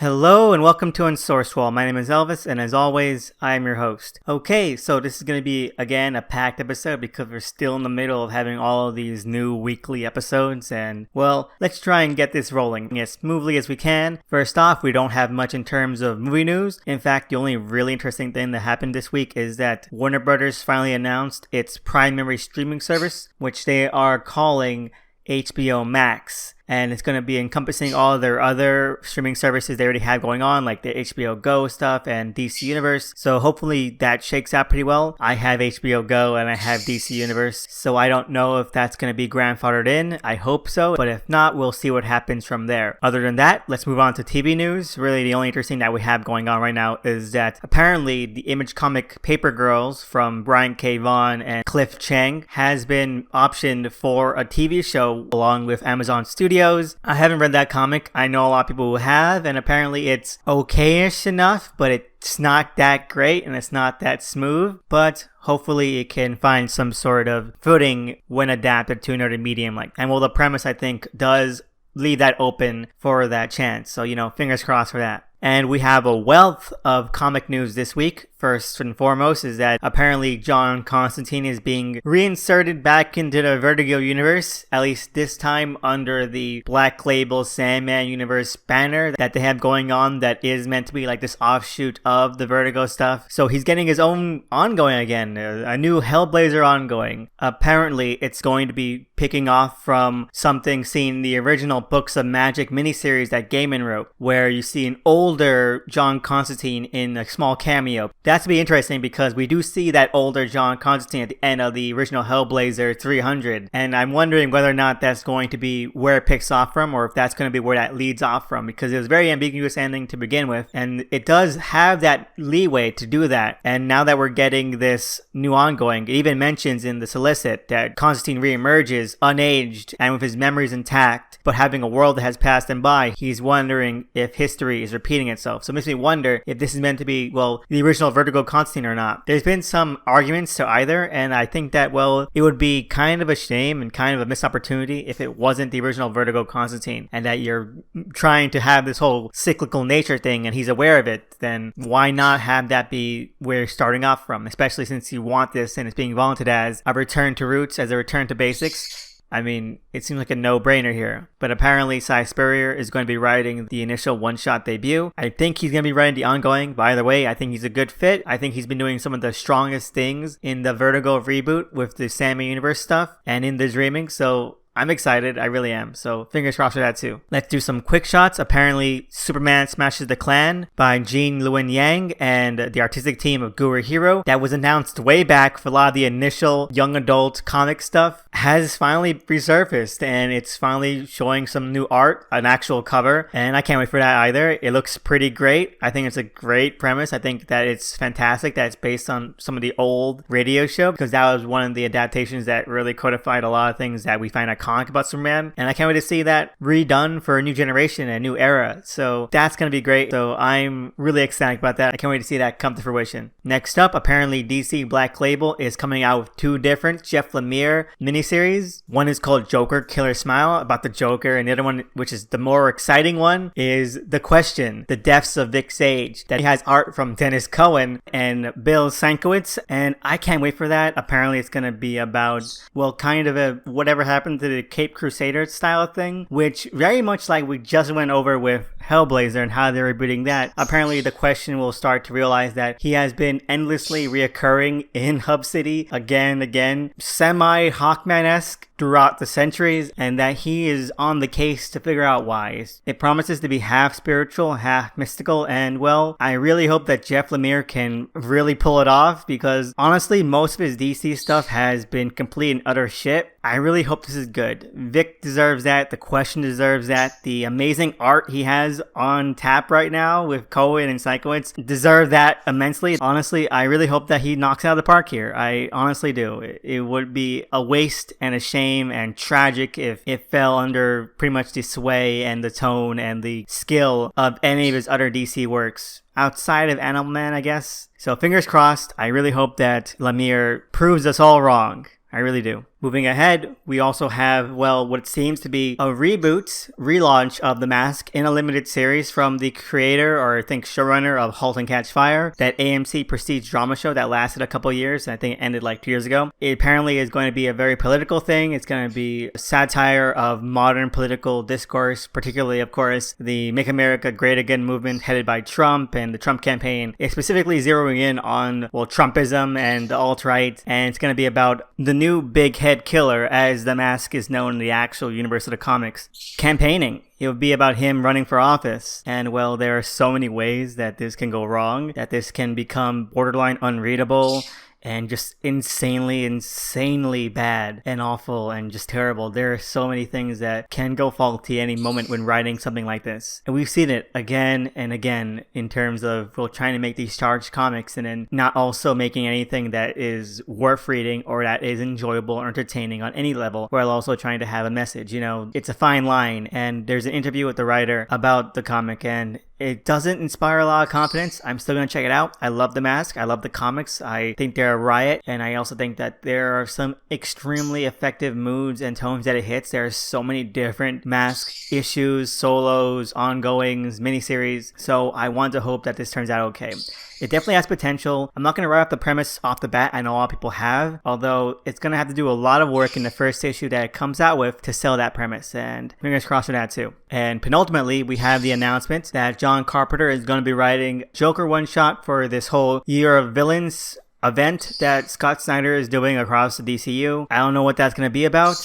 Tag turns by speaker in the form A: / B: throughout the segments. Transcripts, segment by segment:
A: Hello and welcome to Unsourced Wall. My name is Elvis, and as always, I am your host. Okay, so this is going to be, again, a packed episode because we're still in the middle of having all of these new weekly episodes, and, well, let's try and get this rolling as smoothly as we can. First off, we don't have much in terms of movie news. In fact, the only really interesting thing that happened this week is that Warner Brothers finally announced its primary streaming service, which they are calling HBO Max. And it's going to be encompassing all of their other streaming services they already have going on, like the HBO Go stuff and DC Universe. So hopefully that shakes out pretty well. I have HBO Go and I have DC Universe, so I don't know if that's going to be grandfathered in. I hope so, but if not, we'll see what happens from there. Other than that, let's move on to TV news. Really, the only interesting that we have going on right now is that apparently the Image comic Paper Girls from Brian K. Vaughan and Cliff Chiang has been optioned for a TV show along with Amazon Studios. I haven't read that comic. I know a lot of people who have, and apparently it's okay-ish enough, but it's not that great and it's not that smooth. But hopefully it can find some sort of footing when adapted to another medium. And well, the premise, I think, does leave that open for that chance. So, fingers crossed for that. And we have a wealth of comic news this week. First and foremost is that apparently John Constantine is being reinserted back into the Vertigo universe, at least this time under the Black Label Sandman universe banner that they have going on that is meant to be like this offshoot of the Vertigo stuff. So he's getting his own ongoing again, a new Hellblazer ongoing. Apparently it's going to be picking off from something seen in the original Books of Magic miniseries that Gaiman wrote, where you see an older John Constantine in a small cameo. That's to be interesting because we do see that older John Constantine at the end of the original Hellblazer 300, and I'm wondering whether or not that's going to be where it picks off from, or if that's going to be where that leads off from, because it was a very ambiguous ending to begin with, and it does have that leeway to do that. And now that we're getting this new ongoing, it even mentions in the solicit that Constantine reemerges unaged and with his memories intact, but having a world that has passed him by. He's wondering if history is repeating itself. So it makes me wonder if this is meant to be, well, the original Vertigo Constantine or not. There's been some arguments to either, and I think that, well, it would be kind of a shame and kind of a missed opportunity if it wasn't the original Vertigo Constantine, and that you're trying to have this whole cyclical nature thing and he's aware of it. Then why not have that be where you're starting off from, especially since you want this and it's being vaunted as a return to roots, as a return to basics. I mean, it seems like a no-brainer here. But apparently, Cy Spurrier is going to be writing the initial one-shot debut. I think he's going to be writing the ongoing. By the way, I think he's a good fit. I think he's been doing some of the strongest things in the Vertigo reboot with the Sandman Universe stuff and in the Dreaming. So I'm excited. I really am. So fingers crossed for that too. Let's do some quick shots. Apparently, Superman Smashes the Klan by Gene Luen Yang and the artistic team of Guru Hero that was announced way back for a lot of the initial young adult comic stuff has finally resurfaced, and it's finally showing some new art, an actual cover, and I can't wait for that either. It looks pretty great. I think it's a great premise. I think that it's fantastic that it's based on some of the old radio show, because that was one of the adaptations that really codified a lot of things that we find iconic about Superman, and I can't wait to see that redone for a new generation, a new era. So that's going to be great. So I'm really ecstatic about that. I can't wait to see that come to fruition. Next up, apparently DC Black Label is coming out with two different Jeff Lemire miniseries. One is called Joker Killer Smile, about the Joker, and the other one, which is the more exciting one, is The Question, The Deaths of Vic Sage, that has art from Dennis Cohen and Bill Sienkiewicz, and I can't wait for that. Apparently it's going to be about, well, kind of a whatever happened to the Cape Crusader style of thing, which very much like we just went over with Hellblazer and how they're rebooting that. Apparently the Question will start to realize that he has been endlessly reoccurring in Hub City again and again, semi-Hawkman-esque throughout the centuries, and that he is on the case to figure out why. It promises to be half spiritual, half mystical, and well, I really hope that Jeff Lemire can really pull it off, because honestly, most of his DC stuff has been complete and utter shit. I really hope this is good. Vic deserves that. The Question deserves that. The amazing art he has on tap right now with Cohen and Sienkiewicz deserve that immensely. Honestly, I really hope that he knocks it out of the park here. I honestly do. It would be a waste and a shame and tragic if it fell under pretty much the sway and the tone and the skill of any of his other DC works. Outside of Animal Man, I guess. So fingers crossed. I really hope that Lemire proves us all wrong. I really do. Moving ahead, we also have, well, what seems to be a relaunch of The Mask in a limited series from the creator, or I think showrunner, of *Halt and Catch Fire*, that AMC prestige drama show that lasted a couple years. I think it ended like 2 years ago. It apparently is going to be a very political thing. It's going to be a satire of modern political discourse, particularly, of course, the Make America Great Again movement headed by Trump and the Trump campaign. It's specifically zeroing in on, well, Trumpism and the alt-right, and it's going to be about the new big head killer, as The Mask is known in the actual universe of the comics, campaigning. It would be about him running for office. And, well, there are so many ways that this can go wrong, that this can become borderline unreadable and just insanely bad and awful and just terrible. There are so many things that can go faulty any moment when writing something like this. And we've seen it again and again in terms of, well, trying to make these charged comics and then not also making anything that is worth reading or that is enjoyable or entertaining on any level, while also trying to have a message. You know, it's a fine line. And there's an interview with the writer about the comic, and it doesn't inspire a lot of confidence. I'm still going to check it out. I love The Mask. I love the comics. I think they're a riot. And I also think that there are some extremely effective moods and tones that it hits. There are so many different Mask issues, solos, ongoings, miniseries. So I want to hope that this turns out okay. It definitely has potential. I'm not going to write up the premise off the bat. I know a lot of people have, although it's going to have to do a lot of work in the first issue that it comes out with to sell that premise, and fingers crossed for that too. And penultimately, we have the announcement that John Carpenter is going to be writing Joker one-shot for this whole Year of Villains event that Scott Snyder is doing across the DCU. I don't know what that's going to be about,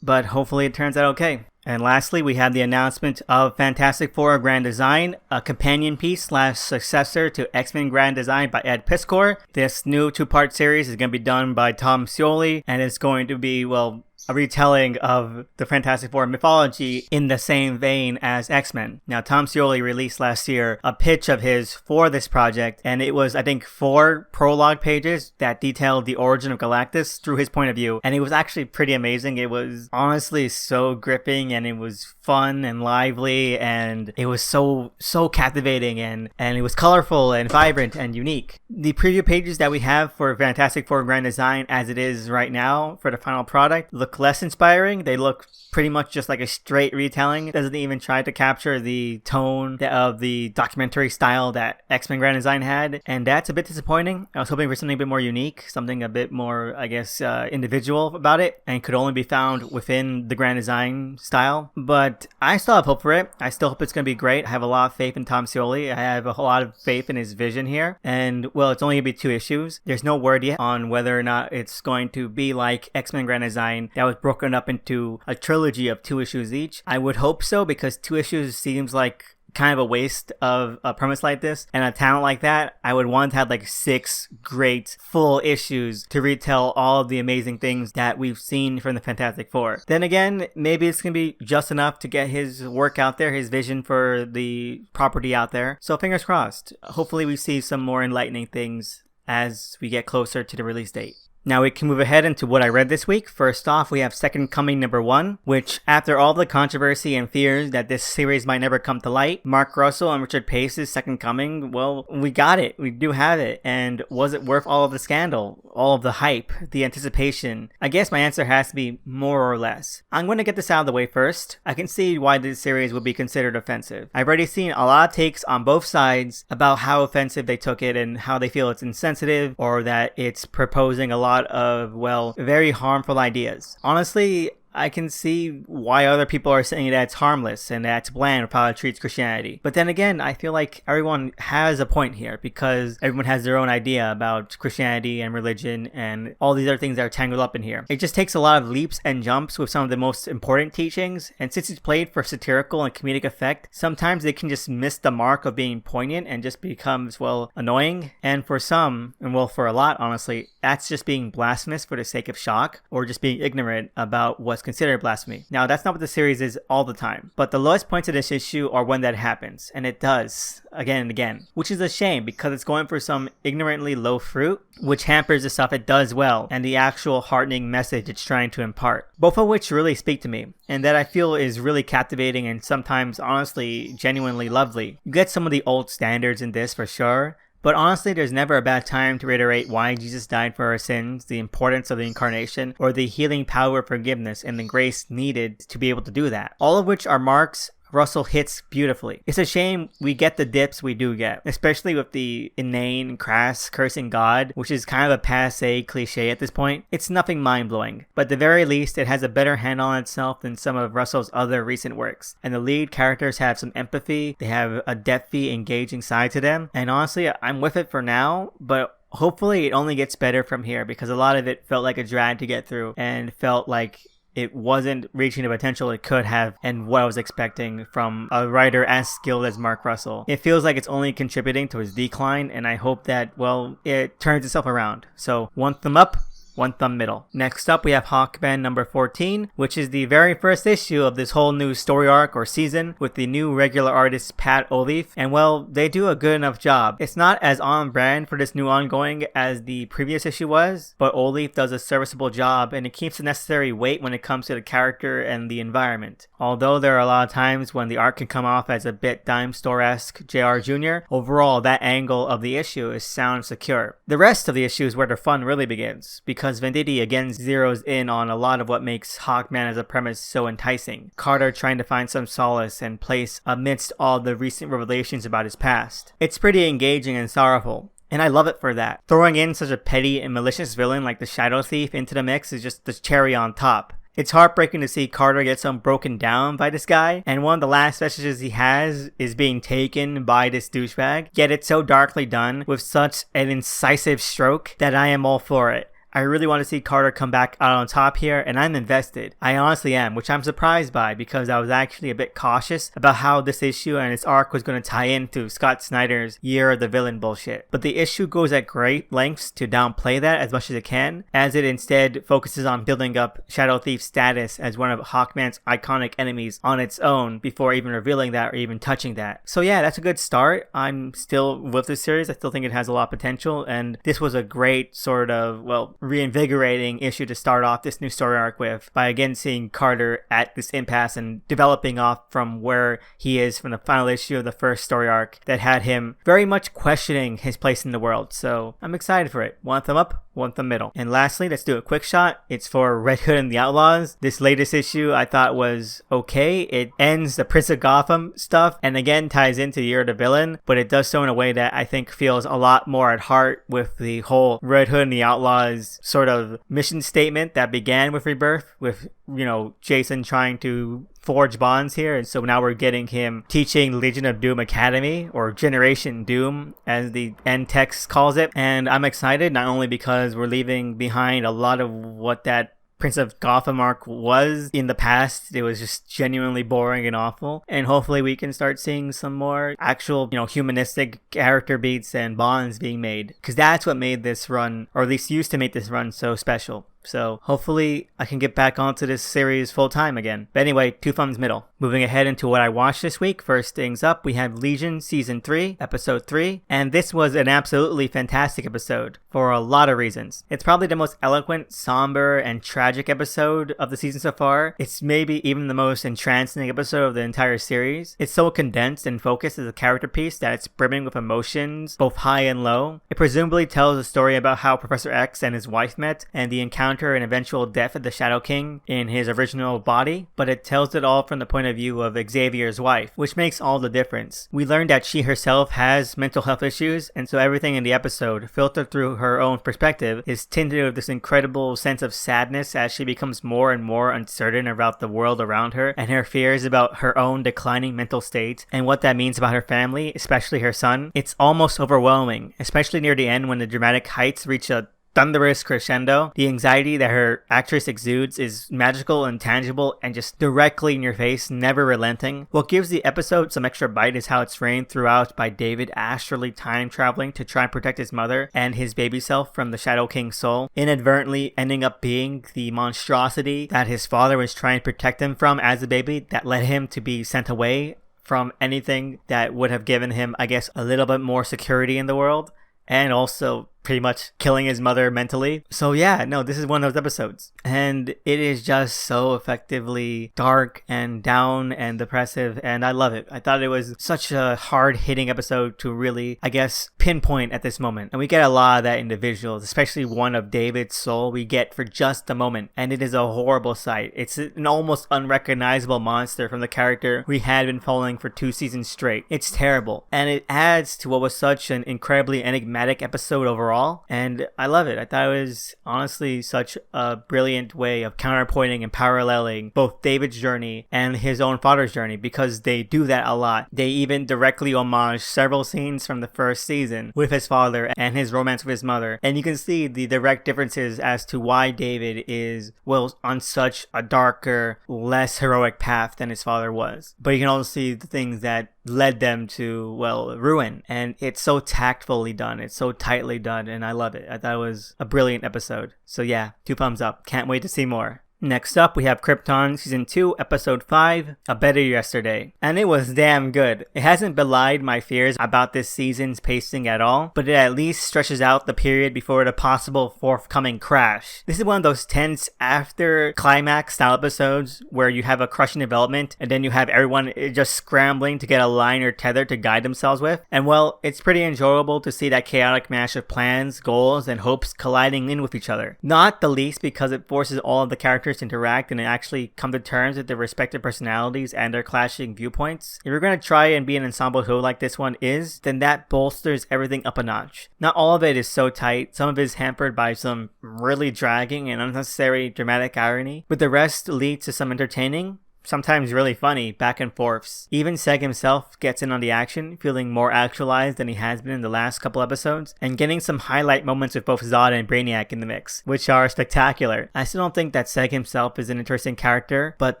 A: but hopefully it turns out okay. And lastly, we have the announcement of Fantastic Four Grand Design, a companion piece / successor to X-Men Grand Design by Ed Piskor. This new 2-part series is going to be done by Tom Scioli, and it's going to be, well, a retelling of the Fantastic Four mythology in the same vein as X-Men. Now, Tom Scioli released last year a pitch of his for this project, and it was, I think, 4 prologue pages that detailed the origin of Galactus through his point of view, and it was actually pretty amazing. It was honestly so gripping, and it was fun and lively, and it was so captivating, and it was colorful and vibrant and unique. The preview pages that we have for Fantastic Four Grand Design as it is right now for the final product look less inspiring. They look pretty much just like a straight retelling. It doesn't even try to capture the tone of the documentary style that X-Men Grand Design had, and that's a bit disappointing. I was hoping for something a bit more unique, something a bit more, I guess, individual about it, and could only be found within the Grand Design style. But I still have hope for it. I still hope it's going to be great. I have a lot of faith in Tom Scioli. I have a whole lot of faith in his vision here, and, well, it's only going to be 2 issues. There's no word yet on whether or not it's going to be like X-Men Grand Design that was broken up into a trilogy of 2 issues each. I would hope so, because 2 issues seems like kind of a waste of a premise like this and a talent like that. I would want to have like 6 great full issues to retell all of the amazing things that we've seen from the Fantastic Four. Then again, maybe it's gonna be just enough to get his work out there, his vision for the property out there. So fingers crossed. Hopefully we see some more enlightening things as we get closer to the release date. Now we can move ahead into what I read this week. First off, we have Second Coming #1, which, after all the controversy and fears that this series might never come to light, Mark Russell and Richard Pace's Second Coming, well, we got it. We do have it. And was it worth all of the scandal, all of the hype, the anticipation? I guess my answer has to be more or less. I'm going to get this out of the way first. I can see why this series would be considered offensive. I've already seen a lot of takes on both sides about how offensive they took it and how they feel it's insensitive, or that it's proposing a lot of, well, very harmful ideas. Honestly, I can see why other people are saying that it's harmless and that it's bland with how it treats Christianity. But then again, I feel like everyone has a point here, because everyone has their own idea about Christianity and religion and all these other things that are tangled up in here. It just takes a lot of leaps and jumps with some of the most important teachings, and since it's played for satirical and comedic effect, sometimes they can just miss the mark of being poignant and just becomes, well, annoying. And for some, and well, for a lot, honestly, that's just being blasphemous for the sake of shock, or just being ignorant about what's considered blasphemy. Now, that's not what the series is all the time, but the lowest points of this issue are when that happens, and it does again and again, which is a shame, because it's going for some ignorantly low fruit, which hampers the stuff it does well and the actual heartening message it's trying to impart, both of which really speak to me, and that I feel is really captivating and sometimes honestly genuinely lovely. You get some of the old standards in this for sure, But honestly, there's never a bad time to reiterate why Jesus died for our sins, the importance of the incarnation, or the healing power of forgiveness and the grace needed to be able to do that. All of which are marks Russell hits beautifully. It's a shame we get the dips we do get, especially with the inane, crass, cursing God, which is kind of a passé cliche at this point. It's nothing mind-blowing, but at the very least, it has a better handle on itself than some of Russell's other recent works. And the lead characters have some empathy, they have a depthy, engaging side to them, and honestly, I'm with it for now, but hopefully it only gets better from here, because a lot of it felt like a drag to get through, and felt like it wasn't reaching the potential it could have and what I was expecting from a writer as skilled as Mark Russell. It feels like it's only contributing to his decline, and I hope that, well, it turns itself around. So, one thumb up, one thumb middle. Next up, we have Hawkman number 14, which is the very first issue of this whole new story arc or season with the new regular artist Pat Olliffe, and well, they do a good enough job. It's not as on brand for this new ongoing as the previous issue was, but Olliffe does a serviceable job, and it keeps the necessary weight when it comes to the character and the environment. Although there are a lot of times when the art can come off as a bit dime store-esque JR Jr., overall that angle of the issue is sound and secure. The rest of the issue is where the fun really begins, because Venditti again zeroes in on a lot of what makes Hawkman as a premise so enticing. Carter trying to find some solace and place amidst all the recent revelations about his past. It's pretty engaging and sorrowful, and I love it for that. Throwing in such a petty and malicious villain like the Shadow Thief into the mix is just the cherry on top. It's heartbreaking to see Carter get so broken down by this guy, and one of the last messages he has is being taken by this douchebag, yet it's so darkly done with such an incisive stroke that I am all for it. I really want to see Carter come back out on top here, and I'm invested. I honestly am, which I'm surprised by because I was actually a bit cautious about how this issue and its arc was going to tie into Scott Snyder's Year of the Villain bullshit. But the issue goes at great lengths to downplay that as much as it can, as it instead focuses on building up Shadow Thief's status as one of Hawkman's iconic enemies on its own before even revealing that or even touching that. So yeah, that's a good start. I'm still with this series. I still think it has a lot of potential, and this was a great sort of, well, reinvigorating issue to start off this new story arc with, by again seeing Carter at this impasse and developing off from where he is from the final issue of the first story arc that had him very much questioning his place in the world. So I'm excited for it. One thumb up, one thumb middle. And lastly, let's do a quick shot. It's for Red Hood and the Outlaws. This latest issue I thought was okay. It ends the Prince of Gotham stuff and again ties into Year of the Villain, but it does so in a way that I think feels a lot more at heart with the whole Red Hood and the Outlaws sort of mission statement that began with Rebirth, with, you know, Jason trying to forge bonds here, and so now we're getting him teaching Legion of Doom Academy, or Generation Doom as the end text calls it. And I'm excited not only because we're leaving behind a lot of what that Prince of Gotham arc was in the past. It was just genuinely boring and awful, and hopefully we can start seeing some more actual, you know, humanistic character beats and bonds being made, because that's what made this run, or at least used to make this run, so special. So hopefully I can get back onto this series full time again. But anyway, two thumbs middle. Moving ahead into what I watched this week. First things up, we have Legion Season 3, Episode 3. And this was an absolutely fantastic episode for a lot of reasons. It's probably the most eloquent, somber, and tragic episode of the season so far. It's maybe even the most entrancing episode of the entire series. It's so condensed and focused as a character piece that it's brimming with emotions, both high and low. It presumably tells a story about how Professor X and his wife met, and the encounter and eventual death of the Shadow King in his original body, but it tells it all from the point of view of Xavier's wife, which makes all the difference. We learned that she herself has mental health issues, and so everything in the episode, filtered through her own perspective, is tinted with this incredible sense of sadness as she becomes more and more uncertain about the world around her and her fears about her own declining mental state and what that means about her family, especially her son. It's almost overwhelming, especially near the end when the dramatic heights reach a thunderous crescendo. The anxiety that her actress exudes is magical and tangible and just directly in your face, never relenting. What gives the episode some extra bite is how it's framed throughout by David astrally time traveling to try and protect his mother and his baby self from the Shadow King's soul, inadvertently ending up being the monstrosity that his father was trying to protect him from as a baby, that led him to be sent away from anything that would have given him, I guess, a little bit more security in the world, and also pretty much killing his mother mentally. So yeah, no, this is one of those episodes. And it is just so effectively dark and down and depressive, and I love it. I thought it was such a hard-hitting episode to really, I guess, pinpoint at this moment. And we get a lot of that in the visuals, especially one of David's soul we get for just a moment. And it is a horrible sight. It's an almost unrecognizable monster from the character we had been following for 2 seasons straight. It's terrible. And it adds to what was such an incredibly enigmatic episode overall. And I love it. I thought it was honestly such a brilliant way of counterpointing and paralleling both David's journey and his own father's journey, because they do that a lot. They even directly homage several scenes from the first season with his father and his romance with his mother. And you can see the direct differences as to why David is, well, on such a darker, less heroic path than his father was. But you can also see the things that led them to, well, ruin. And it's so tactfully done. It's so tightly done, and I love it. I thought it was a brilliant episode. So yeah, 2 thumbs up. Can't wait to see more. Next up, we have Krypton Season 2, Episode 5, A Better Yesterday. And it was damn good. It hasn't belied my fears about this season's pacing at all, but it at least stretches out the period before the possible forthcoming crash. This is one of those tense after climax style episodes where you have a crushing development and then you have everyone just scrambling to get a line or tether to guide themselves with. And well, it's pretty enjoyable to see that chaotic mash of plans, goals, and hopes colliding in with each other. Not the least because it forces all of the characters to interact and actually come to terms with their respective personalities and their clashing viewpoints. If you're going to try and be an ensemble show like this one is, then that bolsters everything up a notch. Not all of it is so tight. Some of it is hampered by some really dragging and unnecessary dramatic irony, but the rest leads to some entertaining, sometimes really funny back and forths. Even Seg himself gets in on the action, feeling more actualized than he has been in the last couple episodes, and getting some highlight moments with both Zod and Brainiac in the mix, which are spectacular. I still don't think that Seg himself is an interesting character, but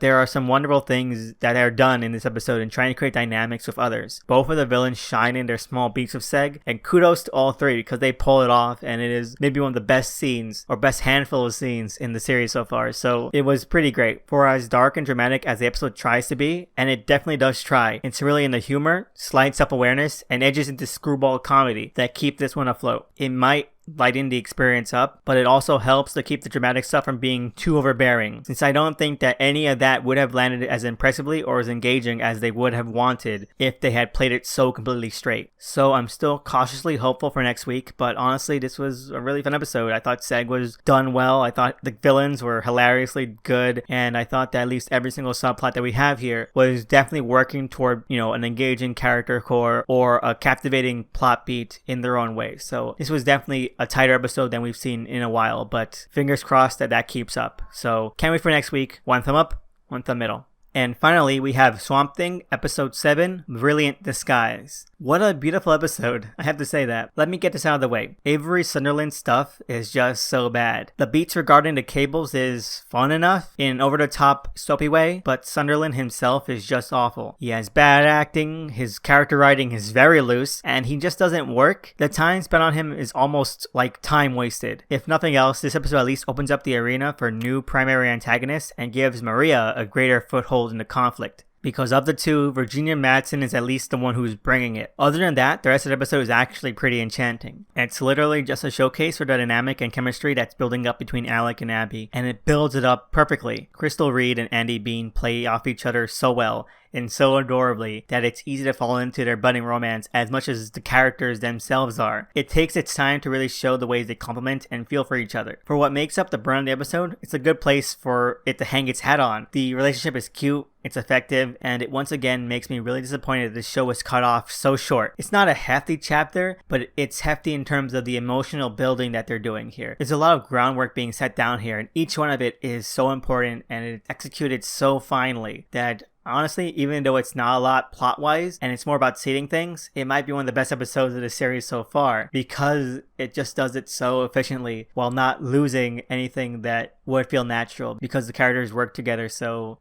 A: there are some wonderful things that are done in this episode in trying to create dynamics with others. Both of the villains shine in their small beats of Seg, and kudos to all three because they pull it off, and it is maybe one of the best scenes, or best handful of scenes in the series so far, so it was pretty great. For as dark and dramatic as the episode tries to be, and it definitely does try, it's really in the humor, slight self-awareness, and edges into screwball comedy that keep this one afloat. It might lighten the experience up, but it also helps to keep the dramatic stuff from being too overbearing, since I don't think that any of that would have landed as impressively or as engaging as they would have wanted if they had played it so completely straight. So I'm still cautiously hopeful for next week, but honestly this was a really fun episode. I thought Seg was done well, I thought the villains were hilariously good, and I thought that at least every single subplot that we have here was definitely working toward, an engaging character core or a captivating plot beat in their own way. So this was definitely a tighter episode than we've seen in a while, but fingers crossed that keeps up. So can't wait for next week. 1 thumb up, 1 thumb middle. And finally, we have Swamp Thing, Episode 7, Brilliant Disguise. What a beautiful episode, I have to say that. Let me get this out of the way. Avery Sunderland's stuff is just so bad. The beats regarding the cables is fun enough in an over-the-top soapy way, but Sunderland himself is just awful. He has bad acting, his character writing is very loose, and he just doesn't work. The time spent on him is almost like time wasted. If nothing else, this episode at least opens up the arena for new primary antagonists and gives Maria a greater foothold in the conflict. Because of the two, Virginia Madsen is at least the one who's bringing it. Other than that, the rest of the episode is actually pretty enchanting. It's literally just a showcase for the dynamic and chemistry that's building up between Alec and Abby, and it builds it up perfectly. Crystal Reed and Andy Bean play off each other so well and so adorably that it's easy to fall into their budding romance as much as the characters themselves are. It takes its time to really show the ways they complement and feel for each other. For what makes up the brunt of the episode, it's a good place for it to hang its hat on. The relationship is cute, it's effective, and it once again makes me really disappointed this show was cut off so short. It's not a hefty chapter, but it's hefty in terms of the emotional building that they're doing here. There's a lot of groundwork being set down here, and each one of it is so important and it's executed so finely that honestly, even though it's not a lot plot-wise and it's more about seeding things, it might be one of the best episodes of the series so far because it just does it so efficiently while not losing anything that would feel natural because the characters work together so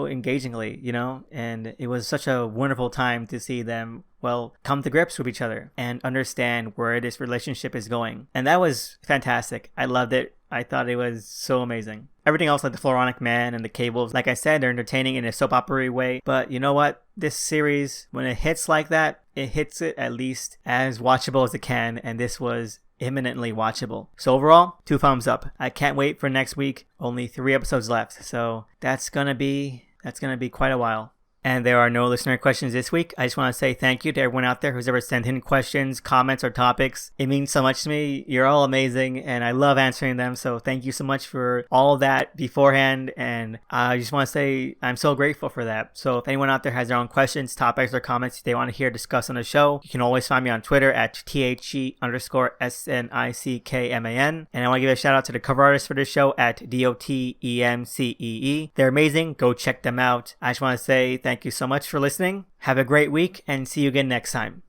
A: engagingly, and it was such a wonderful time to see them come to grips with each other and understand where this relationship is going. And that was fantastic. I loved it. I thought it was so amazing. Everything else, like the Floronic Man and the cables, like I said, they're entertaining in a soap opera way. But you know what? This series, when it hits like that, it hits it at least as watchable as it can. And this was imminently watchable. So overall, 2 thumbs up. I can't wait for next week. Only 3 episodes left, so that's gonna be quite a while. And there are no listener questions this week. I just want to say thank you to everyone out there who's ever sent in questions, comments, or topics. It means so much to me. You're all amazing, and I love answering them. So thank you so much for all of that beforehand. And I just want to say I'm so grateful for that. So if anyone out there has their own questions, topics, or comments they want to hear discussed on the show, you can always find me on Twitter at THE_SNICKMAN. And I want to give a shout out to the cover artist for this show at DOTEMCEE. They're amazing. Go check them out. I just want to say thank you so much for listening. Have a great week and see you again next time.